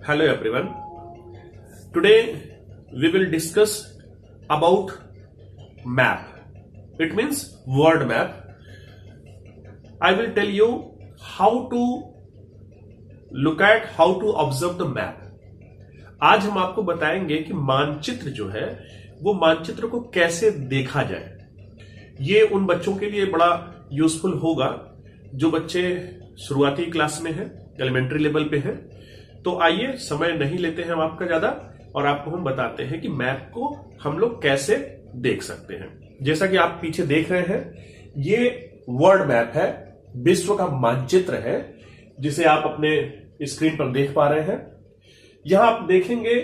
Hello everyone. Today we will discuss about map. It means word map. I will tell you how to look at, how to observe the map. आज हम आपको बताएंगे कि मानचित्र जो है वो मानचित्र को कैसे देखा जाए। ये उन बच्चों के लिए बड़ा यूजफुल होगा जो बच्चे शुरुआती क्लास में हैं, एलिमेंट्री लेवल पे हैं। तो आइए समय नहीं लेते हैं हम आपका ज्यादा और आपको हम बताते हैं कि मैप को हम लोग कैसे देख सकते हैं। जैसा कि आप पीछे देख रहे हैं, ये वर्ल्ड मैप है, विश्व का मानचित्र है, जिसे आप अपने स्क्रीन पर देख पा रहे हैं। यहां आप देखेंगे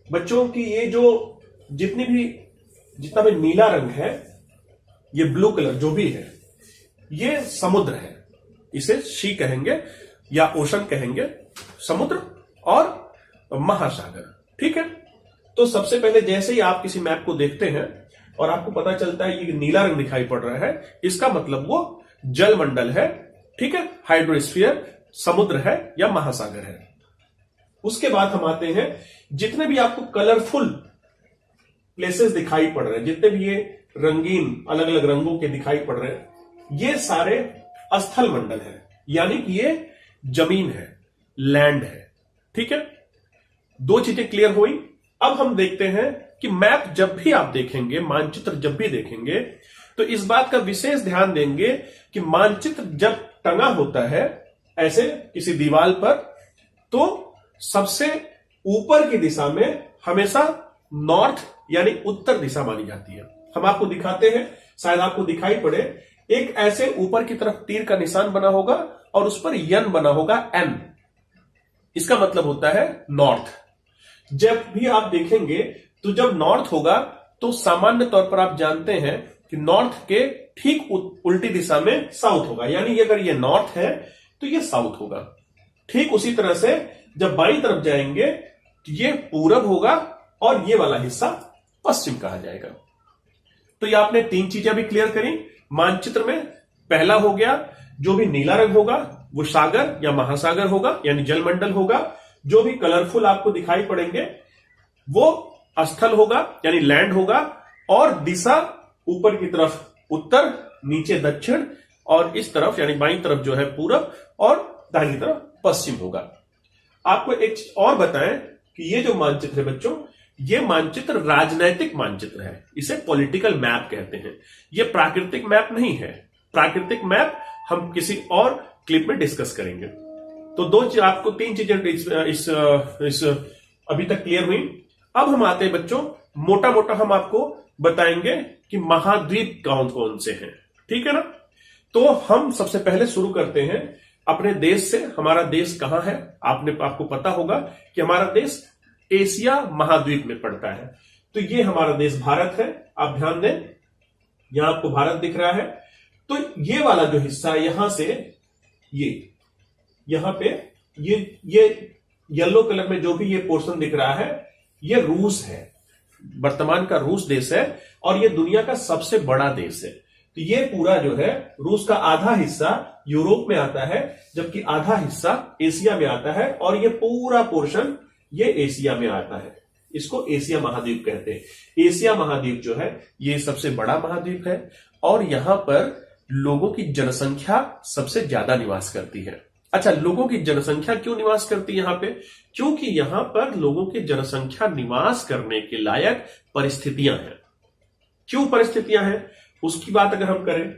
बच्चों की ये जो जितना भी नीला रंग है, ये ब्लू कलर जो भी है, ये समुद्र है। इसे सी कहेंगे या ओशन कहेंगे, समुद्र और महासागर। ठीक है। तो सबसे पहले जैसे ही आप किसी मैप को देखते हैं और आपको पता चलता है ये नीला रंग दिखाई पड़ रहा है, इसका मतलब वो जलमंडल है। ठीक है, हाइड्रोस्फीयर, समुद्र है या महासागर है। उसके बाद हम आते हैं, जितने भी आपको कलरफुल प्लेसेस दिखाई पड़ रहे हैं, जितने भी ये रंगीन अलग अलग रंगों के दिखाई पड़ रहे हैं, ये सारे स्थल मंडल है, यानी कि ये जमीन है, लैंड है। ठीक है, दो चीजें क्लियर हुई। अब हम देखते हैं कि मैप जब भी आप देखेंगे, मानचित्र जब भी देखेंगे, तो इस बात का विशेष ध्यान देंगे कि मानचित्र जब टंगा होता है ऐसे किसी दीवार पर, तो सबसे ऊपर की दिशा में हमेशा नॉर्थ यानी उत्तर दिशा मानी जाती है। हम आपको दिखाते हैं, शायद आपको दिखाई पड़े, एक ऐसे ऊपर की तरफ तीर का निशान बना होगा और उस पर यन बना होगा, एन। इसका मतलब होता है नॉर्थ। जब भी आप देखेंगे तो जब नॉर्थ होगा तो सामान्य तौर पर आप जानते हैं कि नॉर्थ के ठीक उल्टी दिशा में साउथ होगा, यानी अगर ये नॉर्थ है तो ये साउथ होगा। ठीक उसी तरह से जब बाईं तरफ जाएंगे तो ये पूरब होगा और ये वाला हिस्सा पश्चिम कहा जाएगा। तो ये आपने तीन चीजें भी क्लियर करी मानचित्र में। पहला हो गया, जो भी नीला रंग होगा वो सागर या महासागर होगा, यानी जलमंडल होगा। जो भी कलरफुल आपको दिखाई पड़ेंगे वो स्थल होगा, यानी लैंड होगा। और दिशा ऊपर की तरफ उत्तर, नीचे दक्षिण, और इस तरफ यानी बाईं तरफ जो है पूरब, और दाहिनी तरफ पश्चिम होगा। आपको एक चीज और बताएं कि ये जो मानचित्र है बच्चों, ये मानचित्र राजनैतिक मानचित्र है, इसे पॉलिटिकल मैप कहते हैं। ये प्राकृतिक मैप नहीं है। प्राकृतिक मैप हम किसी और क्लिप में डिस्कस करेंगे। तो आपको तीन चीजें इस अभी तक क्लियर हुई। अब हम आते हैं बच्चों, मोटा मोटा हम आपको बताएंगे कि महाद्वीप कौन कौन से हैं। ठीक है ना। तो हम सबसे पहले शुरू करते हैं अपने देश से। हमारा देश कहां है? आपको पता होगा कि हमारा देश एशिया महाद्वीप में पड़ता है। तो ये हमारा देश भारत है। आप ध्यान दें, यहां आपको भारत दिख रहा है। तो ये वाला जो हिस्सा यहां से यहां पे ये येलो कलर में जो भी ये पोर्शन दिख रहा है, ये रूस है। वर्तमान का रूस देश है और ये दुनिया का सबसे बड़ा देश है। तो ये पूरा जो है, रूस का आधा हिस्सा यूरोप में आता है, जबकि आधा हिस्सा एशिया में आता है, और ये पूरा पोर्शन ये एशिया में आता है। इसको एशिया महाद्वीप कहते हैं। एशिया महाद्वीप जो है ये सबसे बड़ा महाद्वीप है और यहां पर लोगों की जनसंख्या सबसे ज्यादा निवास करती है। अच्छा, लोगों की जनसंख्या क्यों निवास करती है यहां पे? क्योंकि यहां पर लोगों की जनसंख्या निवास करने के लायक परिस्थितियां हैं। क्यों परिस्थितियां हैं उसकी बात अगर हम करें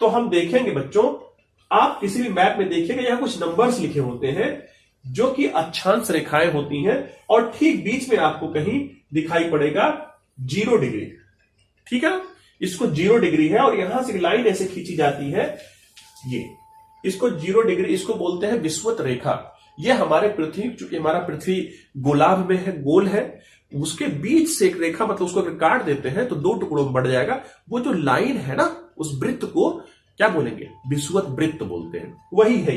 तो हम देखेंगे बच्चों, आप किसी भी मैप में देखिएगा, यहां कुछ नंबर्स लिखे होते हैं जो कि अक्षांश रेखाएं होती हैं, और ठीक बीच में आपको कहीं दिखाई पड़ेगा 0 डिग्री। ठीक है, इसको 0 डिग्री है और यहां से लाइन ऐसे खींची जाती है, ये इसको 0 डिग्री, इसको बोलते हैं विषुवत रेखा। ये हमारे पृथ्वी, चूंकि हमारा पृथ्वी गोलार्ध में है, गोल है, उसके बीच से एक रेखा, मतलब उसको अगर काट देते हैं तो 2 टुकड़ों में बढ़ जाएगा। वो जो लाइन है ना, उस वृत्त को क्या बोलेंगे? विषुवत वृत्त बोलते हैं। वही है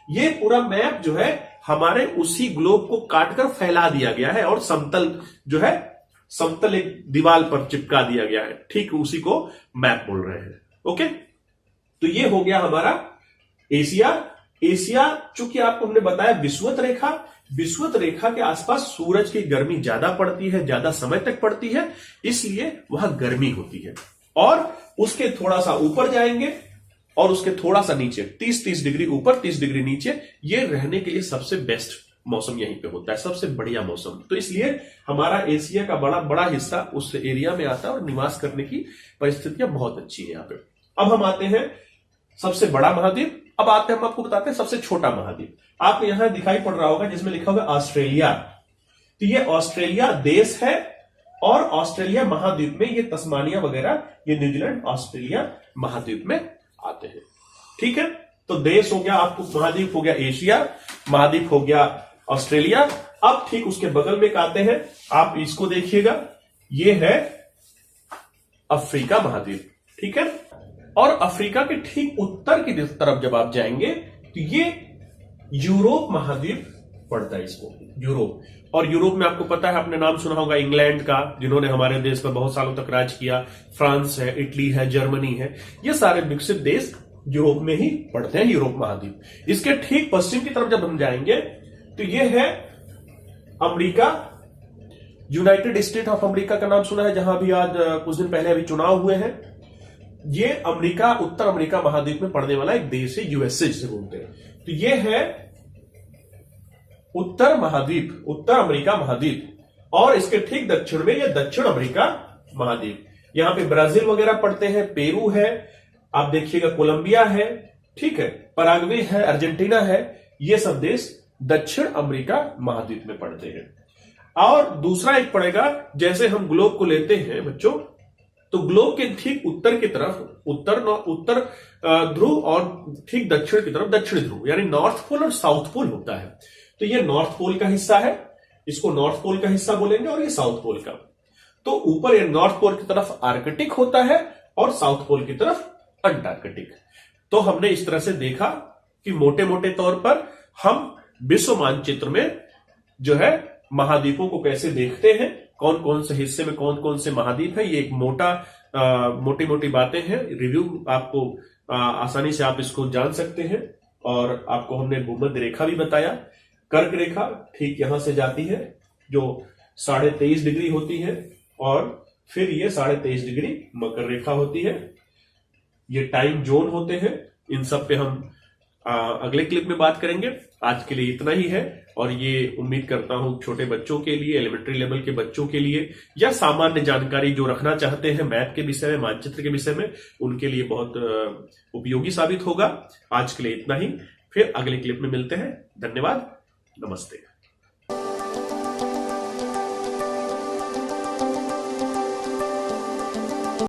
ये पूरा मैप जो है हमारे उसी ग्लोब को काटकर फैला दिया गया है और समतल जो है, समतल एक दीवार पर चिपका दिया गया है। ठीक उसी को मैप बोल रहे हैं। ओके, तो ये हो गया हमारा एशिया, एशिया, चूंकि आपको हमने बताया विषुवत रेखा के आसपास सूरज की गर्मी ज्यादा पड़ती है, ज्यादा समय तक पड़ती है, इसलिए वहां गर्मी होती है। और उसके थोड़ा सा ऊपर जाएंगे और उसके थोड़ा सा नीचे 30 डिग्री ऊपर 30 डिग्री नीचे, ये रहने के लिए सबसे बेस्ट मौसम यहीं पे होता है, सबसे बढ़िया मौसम। तो इसलिए हमारा एशिया का बड़ा हिस्सा उस एरिया में आता है और निवास करने की परिस्थितियां बहुत अच्छी है यहाँ पे। अब हम आते हैं सबसे बड़ा महाद्वीप। अब आते हैं, हम आपको बताते हैं सबसे छोटा महाद्वीप। आपको यहां दिखाई पड़ रहा होगा जिसमें लिखा हुआ है ऑस्ट्रेलिया। तो ये ऑस्ट्रेलिया देश है और ऑस्ट्रेलिया महाद्वीप में ये तस्मानिया वगैरह, ये न्यूजीलैंड ऑस्ट्रेलिया महाद्वीप में आते हैं। ठीक है, तो देश हो गया, आपको महाद्वीप हो गया एशिया, महाद्वीप हो गया ऑस्ट्रेलिया। अब ठीक उसके बगल में आते हैं, आप इसको देखिएगा, ये है अफ्रीका महाद्वीप। ठीक है, और अफ्रीका के ठीक उत्तर की तरफ जब आप जाएंगे तो ये यूरोप महाद्वीप पड़ता है, इसको यूरोप। और यूरोप में आपको पता है, आपने नाम सुना होगा इंग्लैंड का, जिन्होंने हमारे देश पर बहुत सालों तक राज किया, फ्रांस है, इटली है, जर्मनी है, ये सारे विकसित देश यूरोप में ही पड़ते हैं, यूरोप महाद्वीप। इसके ठीक पश्चिम की तरफ जब हम जाएंगे तो ये है America, United state of America का नाम सुना है, जहां भी आज कुछ दिन पहले अभी चुनाव हुए हैं। ये अमेरिका, उत्तर अमेरिका महाद्वीप में पड़ने वाला एक देश है, यूएसए जिसे बोलते हैं। तो ये है उत्तर महाद्वीप, उत्तर अमेरिका महाद्वीप। और इसके ठीक दक्षिण में ये दक्षिण अमेरिका महाद्वीप। यहां पे ब्राजील वगैरह पड़ते हैं, पेरू है, आप देखिएगा कोलंबिया है, ठीक है, पराग्वे है, अर्जेंटीना है, ये सब देश दक्षिण अमेरिका महाद्वीप में पड़ते हैं। और दूसरा एक पड़ेगा, जैसे हम ग्लोब को लेते हैं बच्चों, तो ग्लोब के ठीक उत्तर की तरफ उत्तर ध्रुव और ठीक दक्षिण की तरफ दक्षिण ध्रुव, यानी नॉर्थ पोल और साउथ पोल होता है। तो ये नॉर्थ पोल का हिस्सा है, इसको नॉर्थ पोल का हिस्सा बोलेंगे, और ये साउथ पोल का। तो ऊपर ये नॉर्थ पोल की तरफ आर्कटिक होता है और साउथ पोल की तरफ अंटार्कटिक। तो हमने इस तरह से देखा कि मोटे मोटे तौर पर हम विश्व मानचित्र में जो है महाद्वीपों को कैसे देखते हैं, कौन कौन से हिस्से में कौन कौन से महाद्वीप है। ये एक मोटी मोटी बातें हैं, रिव्यू आपको आसानी से आप इसको जान सकते हैं। और आपको हमने भूमध्य रेखा भी बताया, कर्क रेखा ठीक यहां से जाती है, जो 23.5 डिग्री होती है, और फिर ये 23.5 डिग्री मकर रेखा होती है। ये टाइम जोन होते हैं, इन सब पे हम अगले क्लिप में बात करेंगे। आज के लिए इतना ही है, और ये उम्मीद करता हूं छोटे बच्चों के लिए, एलिमेंट्री लेवल के बच्चों के लिए, या सामान्य जानकारी जो रखना चाहते हैं मैप के विषय में, मानचित्र के विषय में, उनके लिए बहुत उपयोगी साबित होगा। आज के लिए इतना ही, फिर अगले क्लिप में मिलते हैं। धन्यवाद, नमस्ते।